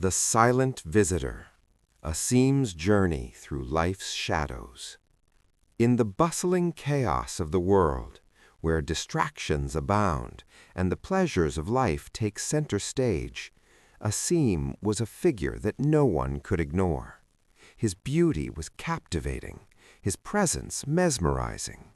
The Silent Visitor, Asim's Journey Through Life's Shadows. In the bustling chaos of the world, where distractions abound and the pleasures of life take center stage, Asim was a figure that no one could ignore. His beauty was captivating, his presence mesmerizing.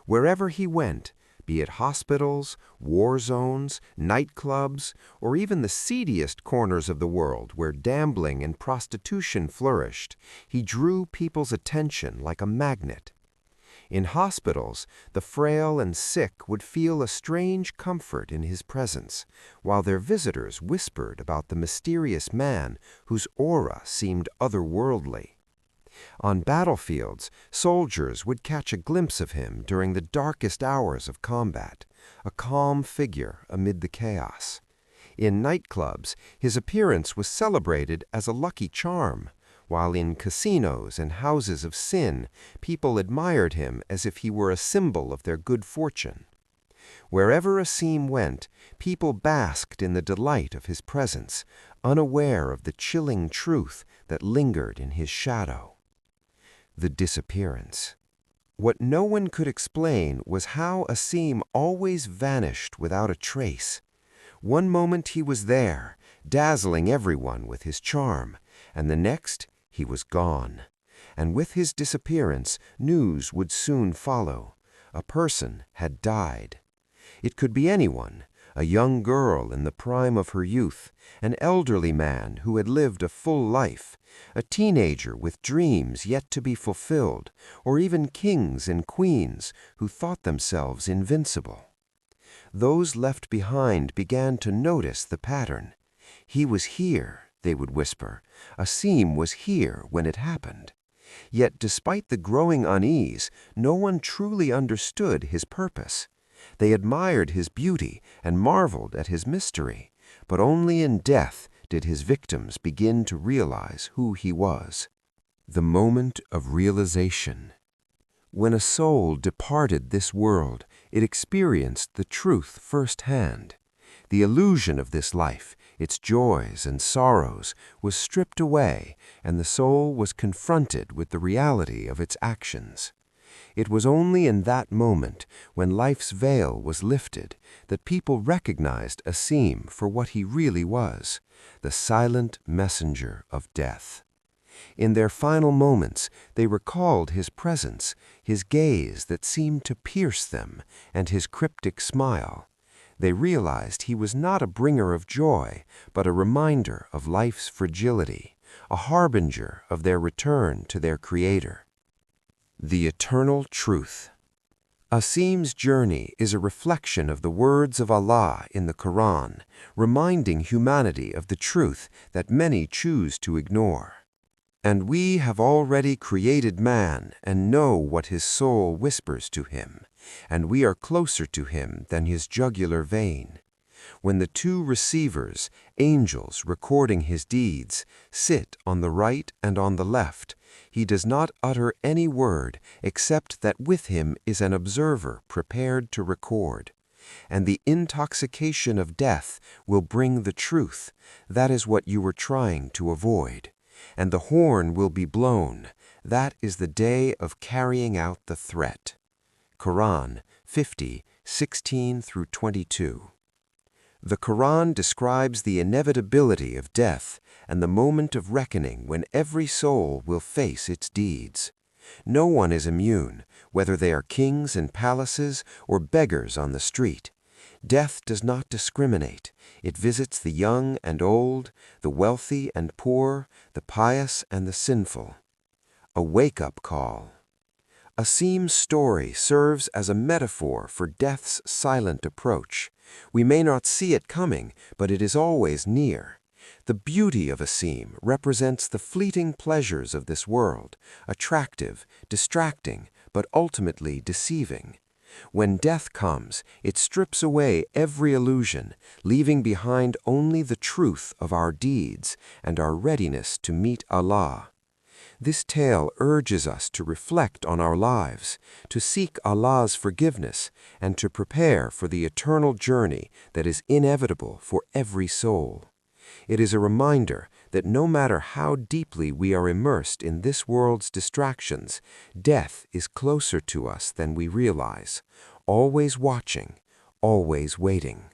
Wherever he went, be it hospitals, war zones, nightclubs, or even the seediest corners of the world where gambling and prostitution flourished, he drew people's attention like a magnet. In hospitals, the frail and sick would feel a strange comfort in his presence, while their visitors whispered about the mysterious man whose aura seemed otherworldly. On battlefields, soldiers would catch a glimpse of him during the darkest hours of combat, a calm figure amid the chaos. In nightclubs, his appearance was celebrated as a lucky charm, while in casinos and houses of sin, people admired him as if he were a symbol of their good fortune. Wherever Asim went, people basked in the delight of his presence, unaware of the chilling truth that lingered in his shadow. The disappearance. What no one could explain was how Asim always vanished without a trace. One moment he was there, dazzling everyone with his charm, and the next he was gone. And with his disappearance, news would soon follow. A person had died. It could be anyone, a young girl in the prime of her youth, an elderly man who had lived a full life, a teenager with dreams yet to be fulfilled, or even kings and queens who thought themselves invincible. Those left behind began to notice the pattern. He was here, they would whisper. Asim was here when it happened. Yet despite the growing unease, no one truly understood his purpose. They admired his beauty and marveled at his mystery, but only in death did his victims begin to realize who he was. The moment of realization. When a soul departed this world, it experienced the truth firsthand. The illusion of this life, its joys and sorrows, was stripped away, and the soul was confronted with the reality of its actions. It was only in that moment, when life's veil was lifted, that people recognized Asim for what he really was, the silent messenger of death. In their final moments, they recalled his presence, his gaze that seemed to pierce them, and his cryptic smile. They realized he was not a bringer of joy, but a reminder of life's fragility, a harbinger of their return to their Creator. The eternal truth. Asim's journey is a reflection of the words of Allah in the Qur'an, reminding humanity of the truth that many choose to ignore. And we have already created man and know what his soul whispers to him, and we are closer to him than his jugular vein. When the two receivers, angels recording his deeds, sit on the right and on the left, he does not utter any word except that with him is an observer prepared to record. And the intoxication of death will bring the truth. That is what you were trying to avoid. And the horn will be blown. That is the day of carrying out the threat. Qur'an 50:16-22. The Qur'an describes the inevitability of death and the moment of reckoning when every soul will face its deeds. No one is immune, whether they are kings in palaces or beggars on the street. Death does not discriminate. It visits the young and old, the wealthy and poor, the pious and the sinful. A wake-up call. Asim's story serves as a metaphor for death's silent approach. We may not see it coming, but it is always near. The beauty of Asim represents the fleeting pleasures of this world, attractive, distracting, but ultimately deceiving. When death comes, it strips away every illusion, leaving behind only the truth of our deeds and our readiness to meet Allah. This tale urges us to reflect on our lives, to seek Allah's forgiveness, and to prepare for the eternal journey that is inevitable for every soul. It is a reminder that no matter how deeply we are immersed in this world's distractions, death is closer to us than we realize, always watching, always waiting.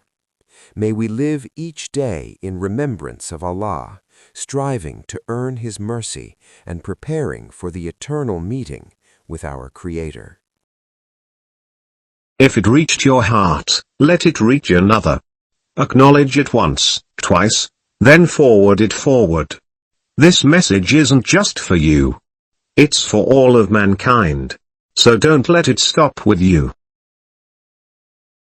May we live each day in remembrance of Allah, striving to earn His mercy and preparing for the eternal meeting with our Creator. If it reached your heart, let it reach another. Acknowledge it once, twice, then forward it forward. This message isn't just for you. It's for all of mankind. So don't let it stop with you.